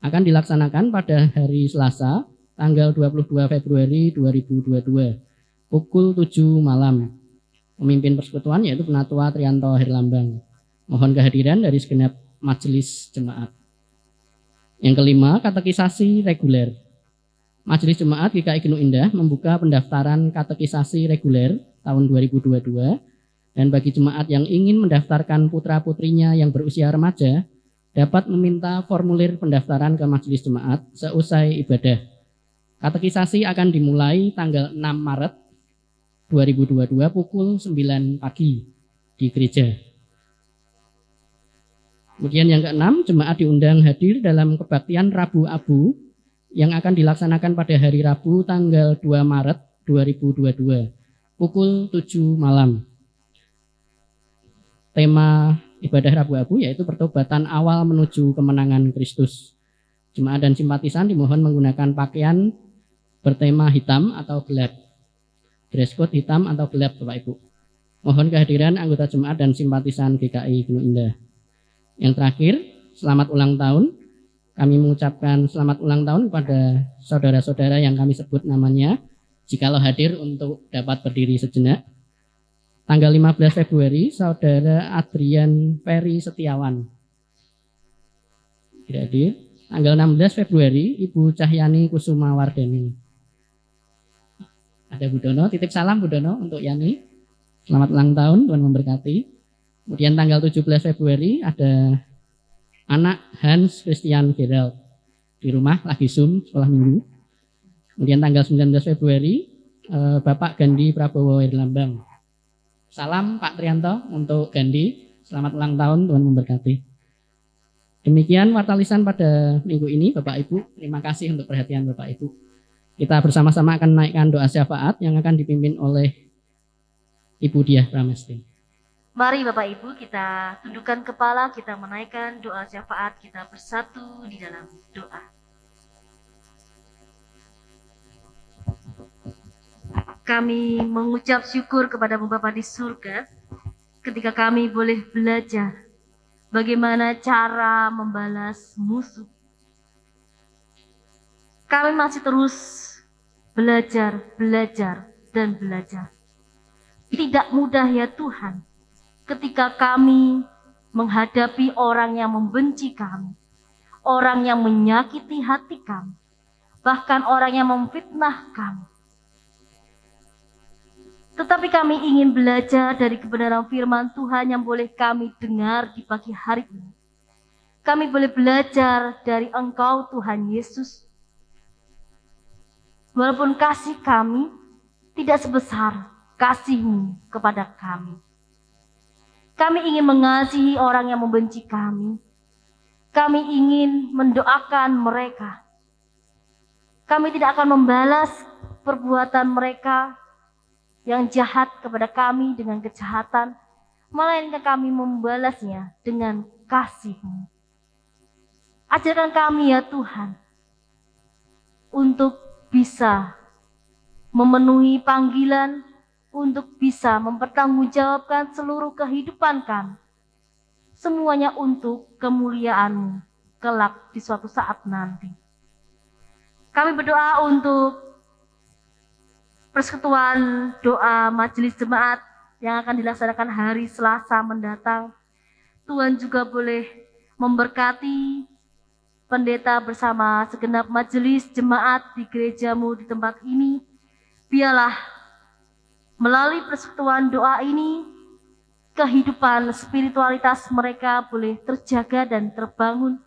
akan dilaksanakan pada hari Selasa tanggal 22 Februari 2022 pukul 7 malam. Pemimpin persekutuan yaitu Penatua Trianto Herlambang. Mohon kehadiran dari segenap majelis jemaat. Yang kelima, katekisasi reguler. Majelis Jemaat GKI Genuk Indah membuka pendaftaran katekisasi reguler tahun 2022 dan bagi jemaat yang ingin mendaftarkan putra-putrinya yang berusia remaja dapat meminta formulir pendaftaran ke majelis jemaat seusai ibadah. Katekisasi akan dimulai tanggal 6 Maret 2022 pukul 9 pagi di gereja. Kemudian yang keenam, jemaat diundang hadir dalam kebaktian Rabu Abu yang akan dilaksanakan pada hari Rabu tanggal 2 Maret 2022 pukul 7 malam. Tema ibadah Rabu Abu yaitu pertobatan awal menuju kemenangan Kristus. Jemaat dan simpatisan dimohon menggunakan pakaian bertema hitam atau gelap. Dress code hitam atau gelap, Bapak Ibu. Mohon kehadiran anggota jemaat dan simpatisan GKI Gunung Indah. Yang terakhir, selamat ulang tahun. Kami mengucapkan selamat ulang tahun kepada saudara-saudara yang kami sebut namanya, jikalau hadir untuk dapat berdiri sejenak. Tanggal 15 Februari, Saudara Adrian Ferry Setiawan. Tidak hadir. Tanggal 16 Februari, Ibu Cahyani Kusuma Wardani. Ada Bu Dono, titip salam Bu Dono untuk Yani. Selamat ulang tahun, Tuhan memberkati. Kemudian tanggal 17 Februari ada anak Hans Christian Gerald di rumah lagi Zoom sekolah minggu. Kemudian tanggal 19 Februari Bapak Gandhi Prabowo Irlambang. Salam Pak Trianto untuk Gandhi. Selamat ulang tahun, Tuhan memberkati. Demikian warta lisan pada minggu ini Bapak Ibu. Terima kasih untuk perhatian Bapak Ibu. Kita bersama-sama akan menaikkan doa syafaat yang akan dipimpin oleh Ibu Diah Pramesti. Mari Bapak Ibu kita tundukkan kepala, kita menaikkan doa syafaat, kita bersatu di dalam doa. Kami mengucap syukur kepada Bapa di surga ketika kami boleh belajar bagaimana cara membalas musuh. Kami masih terus belajar, dan belajar. Tidak mudah ya Tuhan ketika kami menghadapi orang yang membenci kami, orang yang menyakiti hati kami, bahkan orang yang memfitnah kami. Tetapi kami ingin belajar dari kebenaran firman Tuhan yang boleh kami dengar di pagi hari ini. Kami boleh belajar dari Engkau Tuhan Yesus. Walaupun kasih kami tidak sebesar kasih-Mu kepada kami. Kami ingin mengasihi orang yang membenci kami. Kami ingin mendoakan mereka. Kami tidak akan membalas perbuatan mereka yang jahat kepada kami dengan kejahatan, melainkan kami membalasnya dengan kasih-Mu. Ajarkan kami ya Tuhan, untuk bisa memenuhi panggilan, untuk bisa mempertanggungjawabkan seluruh kehidupan kami. Semuanya untuk kemuliaan-Mu kelak di suatu saat nanti. Kami berdoa untuk persekutuan doa majelis jemaat yang akan dilaksanakan hari Selasa mendatang. Tuhan juga boleh memberkati pendeta bersama segenap majelis jemaat di gereja-Mu di tempat ini. Biarlah melalui persekutuan doa ini, kehidupan spiritualitas mereka boleh terjaga dan terbangun.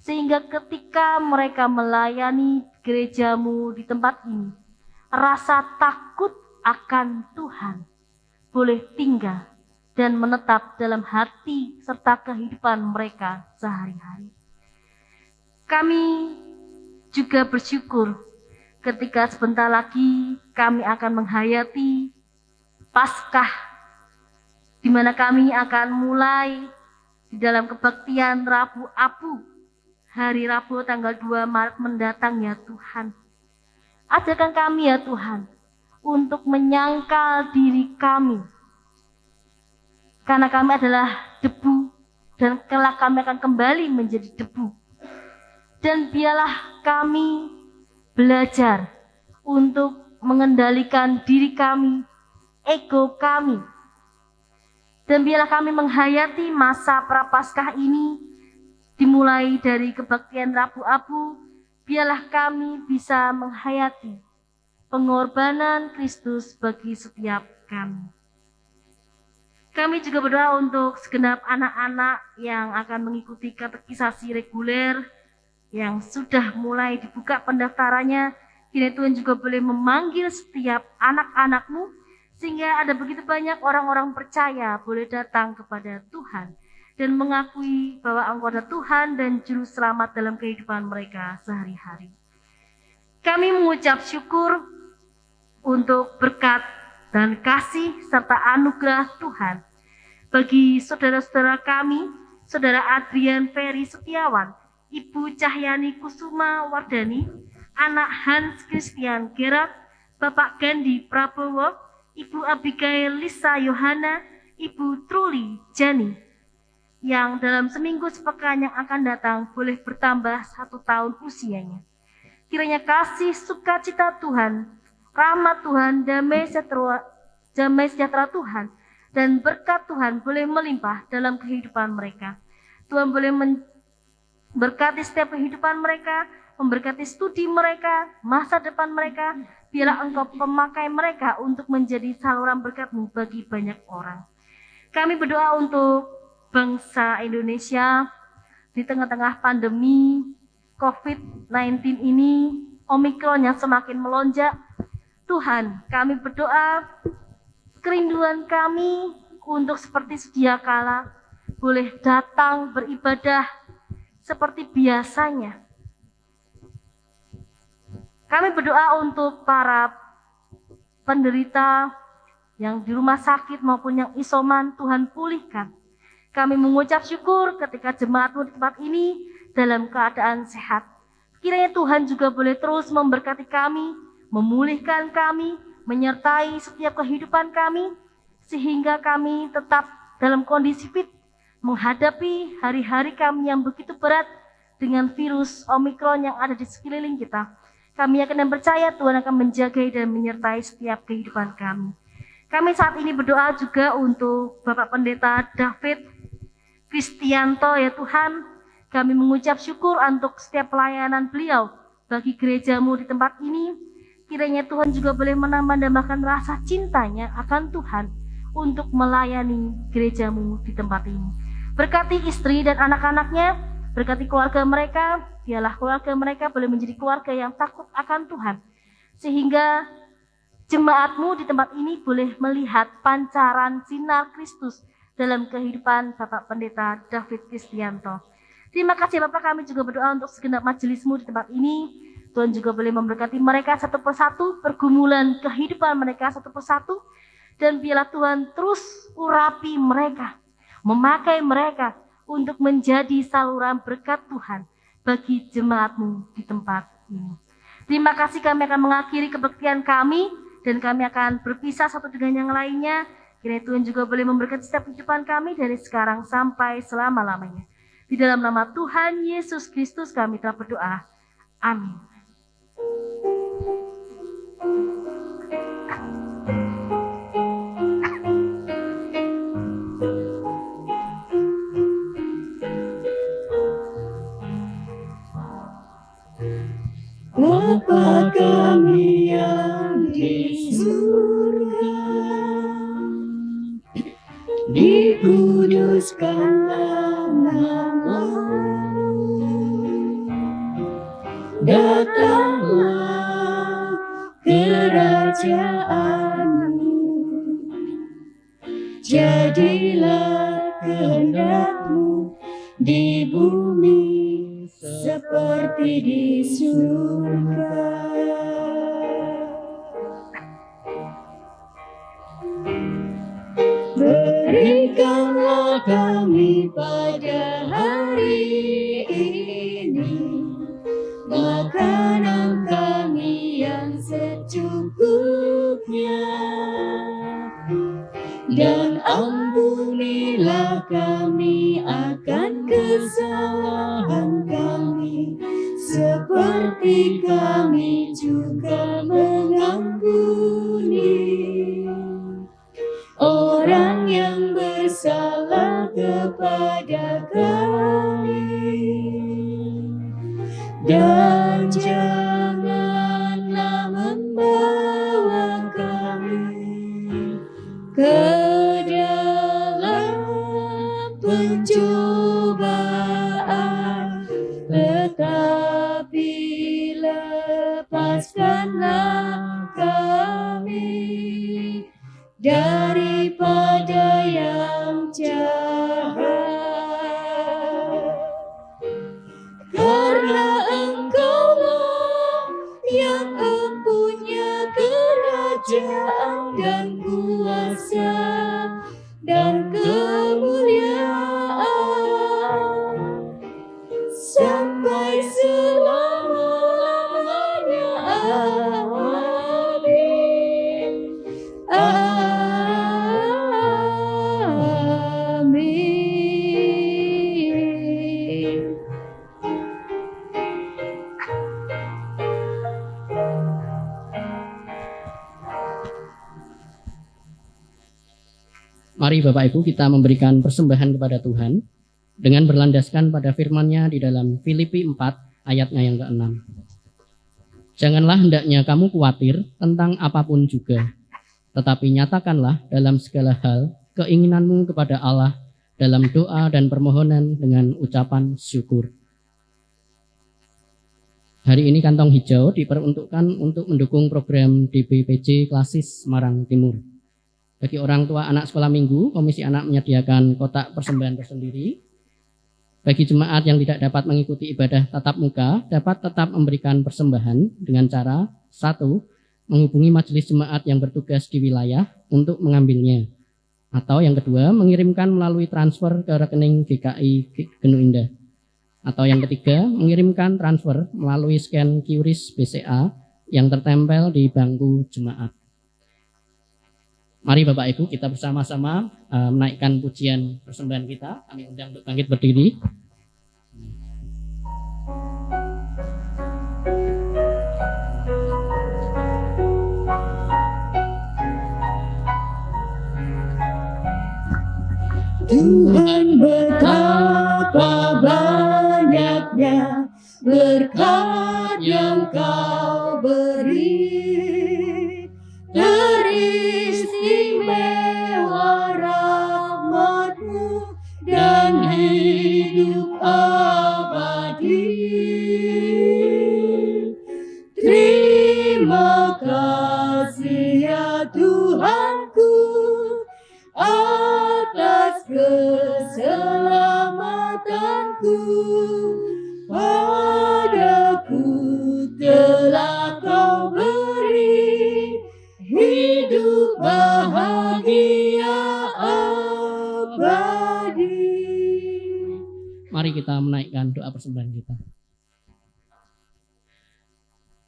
Sehingga ketika mereka melayani gereja-Mu di tempat ini, rasa takut akan Tuhan boleh tinggal dan menetap dalam hati serta kehidupan mereka sehari-hari. Kami juga bersyukur ketika sebentar lagi kami akan menghayati Paskah, di mana kami akan mulai di dalam kebaktian Rabu Abu, hari Rabu tanggal 2 Maret mendatang ya Tuhan. Ajarkan kami ya Tuhan, untuk menyangkal diri kami. Karena kami adalah debu, dan kelak kami akan kembali menjadi debu. Dan biarlah kami belajar untuk mengendalikan diri kami, ego kami. Dan biarlah kami menghayati masa Prapaskah ini, dimulai dari kebaktian Rabu Abu, biarlah kami bisa menghayati pengorbanan Kristus bagi setiap kami. Kami juga berdoa untuk segenap anak-anak yang akan mengikuti katekisasi reguler yang sudah mulai dibuka pendaftarannya. Kiranya Tuhan juga boleh memanggil setiap anak-anak-Mu sehingga ada begitu banyak orang-orang percaya boleh datang kepada Tuhan dan mengakui bahwa Engkau adalah Tuhan dan Juru Selamat dalam kehidupan mereka sehari-hari. Kami mengucap syukur untuk berkat dan kasih serta anugerah Tuhan bagi saudara-saudara kami, Saudara Adrian Ferry Setiawan, Ibu Cahyani Kusuma Wardani, anak Hans Christian Gerard, Bapak Gandhi Prabowo, Ibu Abigail Lisa Yohana, Ibu Truli Jani, yang dalam seminggu sepekan yang akan datang boleh bertambah 1 tahun usianya. Kiranya kasih sukacita Tuhan, rahmat Tuhan, damai sejahtera Tuhan, dan berkat Tuhan boleh melimpah dalam kehidupan mereka. Tuhan boleh memberkati setiap kehidupan mereka, memberkati studi mereka, masa depan mereka. Biarlah Engkau memakai mereka untuk menjadi saluran berkat-Mu bagi banyak orang. Kami berdoa untuk bangsa Indonesia di tengah-tengah pandemi COVID-19 ini, Omikron yang semakin melonjak. Tuhan, kami berdoa kerinduan kami untuk seperti sedia kala boleh datang beribadah seperti biasanya. Kami berdoa untuk para penderita yang di rumah sakit maupun yang isoman, Tuhan pulihkan. Kami mengucap syukur ketika jemaat-Mu di tempat ini dalam keadaan sehat. Kiranya Tuhan juga boleh terus memberkati kami, memulihkan kami, menyertai setiap kehidupan kami, sehingga kami tetap dalam kondisi fit menghadapi hari-hari kami yang begitu berat dengan virus Omikron yang ada di sekeliling kita. Kami yakin dan percaya Tuhan akan menjaga dan menyertai setiap kehidupan kami. Kami saat ini berdoa juga untuk Bapak Pendeta David Kristianto, ya Tuhan. Kami mengucap syukur untuk setiap pelayanan beliau bagi gereja-Mu di tempat ini. Kiranya Tuhan juga boleh menambah-nambahkan rasa cintanya akan Tuhan untuk melayani gereja-Mu di tempat ini. Berkati istri dan anak-anaknya, berkati keluarga mereka, biarlah keluarga mereka boleh menjadi keluarga yang takut akan Tuhan. Sehingga jemaat-Mu di tempat ini boleh melihat pancaran sinar Kristus dalam kehidupan Bapak Pendeta David Kristianto. Terima kasih Bapak, kami juga berdoa untuk segenap majelis-Mu di tempat ini. Tuhan juga boleh memberkati mereka satu persatu, pergumulan kehidupan mereka satu persatu. Dan biarlah Tuhan terus urapi mereka, memakai mereka untuk menjadi saluran berkat Tuhan bagi jemaat-Mu di tempat ini. Terima kasih, kami akan mengakhiri kebaktian kami dan kami akan berpisah satu dengan yang lainnya. Kiranya Tuhan juga boleh memberkati setiap kehidupan kami dari sekarang sampai selama-lamanya. Di dalam nama Tuhan Yesus Kristus kami telah berdoa. Amin. Bapa kami yang di surga, dikuduskanlah nama-Mu, datanglah kerajaan-Mu, jadilah kehendak-Mu di bumi seperti di surga. Berikanlah kami pada hari ini makanan kami yang secukupnya, dan ampunilah kami akan kesalahan kami, seperti kami juga mengampuni orang yang bersalah kepada kami. Dan janganlah membawa kami ke dalam pencobaan, tetapi lepaskanlah kami Mari Bapak Ibu kita memberikan persembahan kepada Tuhan dengan berlandaskan pada firman-Nya di dalam Filipi 4 ayatnya yang ke-6. Janganlah hendaknya kamu khawatir tentang apapun juga, tetapi nyatakanlah dalam segala hal keinginanmu kepada Allah dalam doa dan permohonan dengan ucapan syukur. Hari ini kantong hijau diperuntukkan untuk mendukung program DBPJ Klasis Semarang Timur. Bagi orang tua anak sekolah minggu, Komisi Anak menyediakan kotak persembahan tersendiri. Bagi jemaat yang tidak dapat mengikuti ibadah tatap muka, dapat tetap memberikan persembahan dengan cara 1. Menghubungi majelis jemaat yang bertugas di wilayah untuk mengambilnya. Atau yang kedua, mengirimkan melalui transfer ke rekening GKI Genu Indah. Atau yang ketiga, mengirimkan transfer melalui scan QRIS BCA yang tertempel di bangku jemaat. Mari Bapak Ibu kita bersama-sama menaikkan pujian persembahan kita. Kami undang untuk bangkit berdiri. Tuhan betapa banyaknya berkat yang Kau beri, teristimewa rahmat-Mu dan hidup abadi. Terima kasih ya Tuhanku atas keselamatanku. Padaku telah Kau beri hidup bahagia abadi. Mari kita menaikkan doa persembahan kita.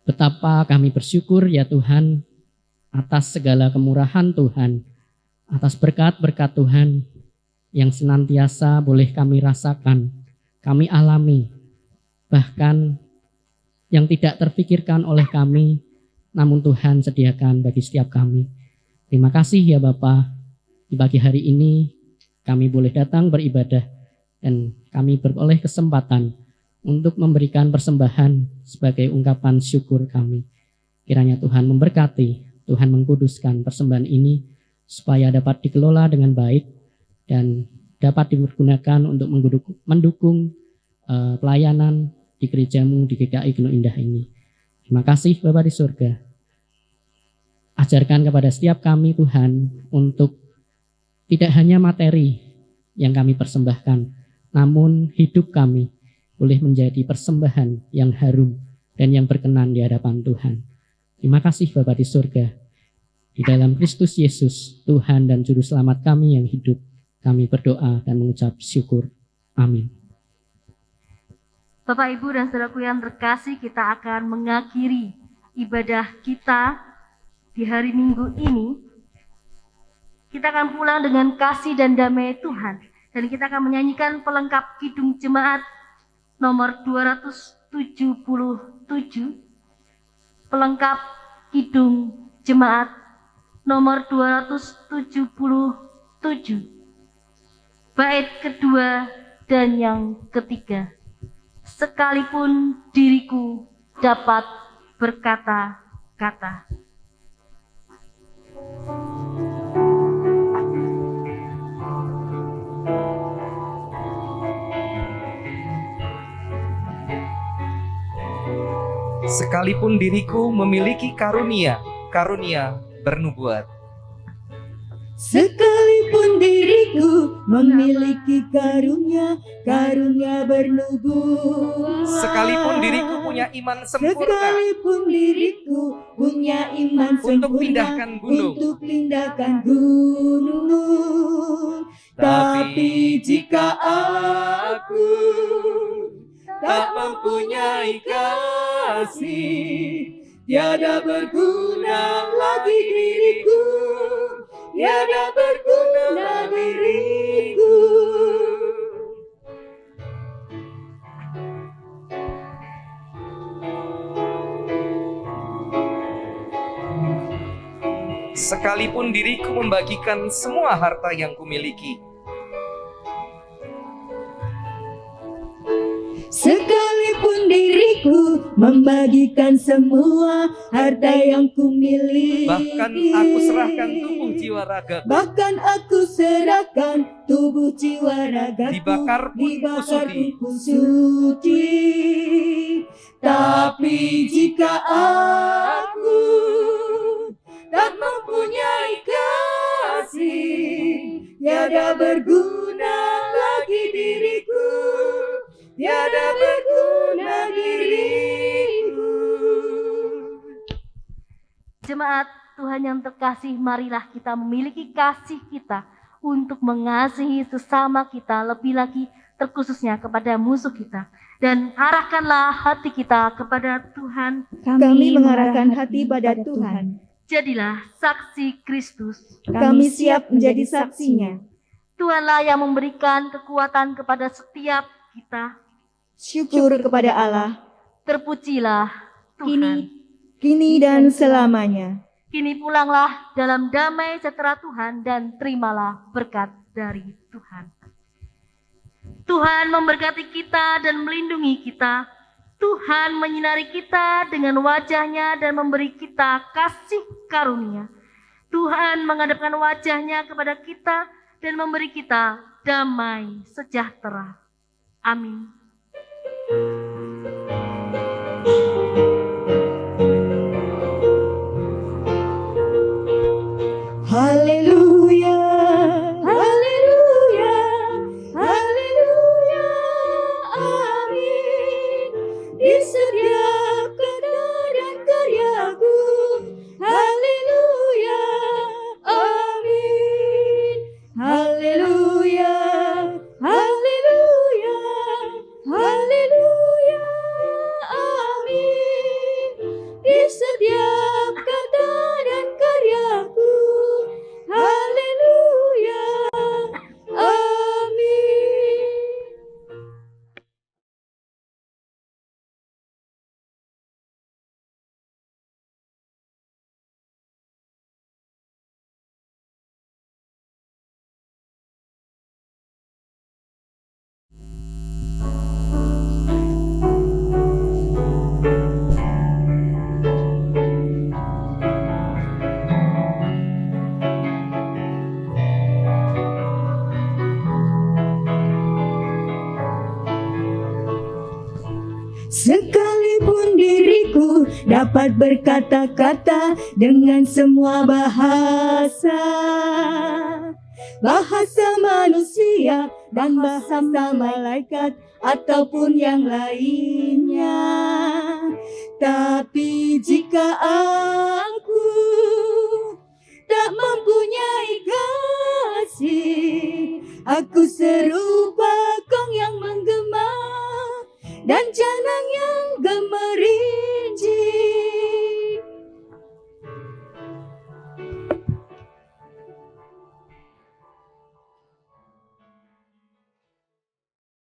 Betapa kami bersyukur ya Tuhan atas segala kemurahan Tuhan, atas berkat-berkat Tuhan yang senantiasa boleh kami rasakan, kami alami, bahkan yang tidak terpikirkan oleh kami, namun Tuhan sediakan bagi setiap kami. Terima kasih ya Bapa, di pagi hari ini kami boleh datang beribadah dan kami beroleh kesempatan untuk memberikan persembahan sebagai ungkapan syukur kami. Kiranya Tuhan memberkati, Tuhan mengkuduskan persembahan ini supaya dapat dikelola dengan baik dan dapat digunakan untuk mendukung pelayanan di gerejamu di GKI Genu Indah ini. Terima kasih Bapa di surga. Ajarkan kepada setiap kami Tuhan untuk tidak hanya materi yang kami persembahkan, namun hidup kami boleh menjadi persembahan yang harum dan yang berkenan di hadapan Tuhan. Terima kasih Bapa di surga. Di dalam Kristus Yesus, Tuhan dan Juru Selamat kami yang hidup, kami berdoa dan mengucap syukur. Amin. Bapak, Ibu, dan saudaraku yang terkasih, kita akan mengakhiri ibadah kita di hari Minggu ini. Kita akan pulang dengan kasih dan damai Tuhan. Dan kita akan menyanyikan pelengkap Kidung Jemaat nomor 277. Pelengkap Kidung Jemaat nomor 277. Bait kedua dan yang ketiga. Sekalipun diriku dapat berkata-kata. Sekalipun diriku memiliki karunia bernubuat. Sekalipun diriku memiliki karunia bernubuat. Sekalipun diriku punya iman sempurna. Sekalipun diriku punya iman Untuk sempurna pindahkan gunung. Tapi jika aku tak mempunyai kasih, tiada berguna lagi diriku, tiada berguna diriku. sekalipun diriku membagikan semua harta yang kumiliki. Sekalipun diriku membagikan semua harta yang kumiliki, Bahkan aku serahkan tubuh jiwa ragaku, bahkan aku serahkan tubuh jiwa ragaku, dibakar pun kusudi. ku sudi. Tapi jika aku tak mempunyai kasih, tiada berguna lagi diriku, tiada berguna diriku. Jemaat Tuhan yang terkasih, marilah kita memiliki kasih kita untuk mengasihi sesama kita, lebih lagi terkhususnya kepada musuh kita. Dan arahkanlah hati kita kepada Tuhan. Kami mengarahkan hati pada Tuhan. Jadilah saksi Kristus. Kami siap menjadi saksinya. Tuhanlah yang memberikan kekuatan kepada setiap kita. Syukur kepada Allah, Terpujilah Tuhan. kini dan selamanya. Kini pulanglah dalam damai sejahtera Tuhan dan terimalah berkat dari Tuhan. Tuhan memberkati kita dan melindungi kita. Tuhan menyinari kita dengan wajah-Nya dan memberi kita kasih karunia. Tuhan menghadapkan wajah-Nya kepada kita dan memberi kita damai sejahtera. Amin. Haleluya, haleluya, haleluya, amin. Di setiap kata dan karyaku, haleluya, amin. Haleluya, haleluya, haleluya, amin. Di setiap kata dan karyaku, haleluya, amin. Sekalipun diriku dapat berkata-kata dengan semua bahasa, bahasa manusia dan bahasa malaikat ataupun yang lainnya, tapi jika aku tak mempunyai kasih, aku serupa gong yang menggema dan canang yang gemericik.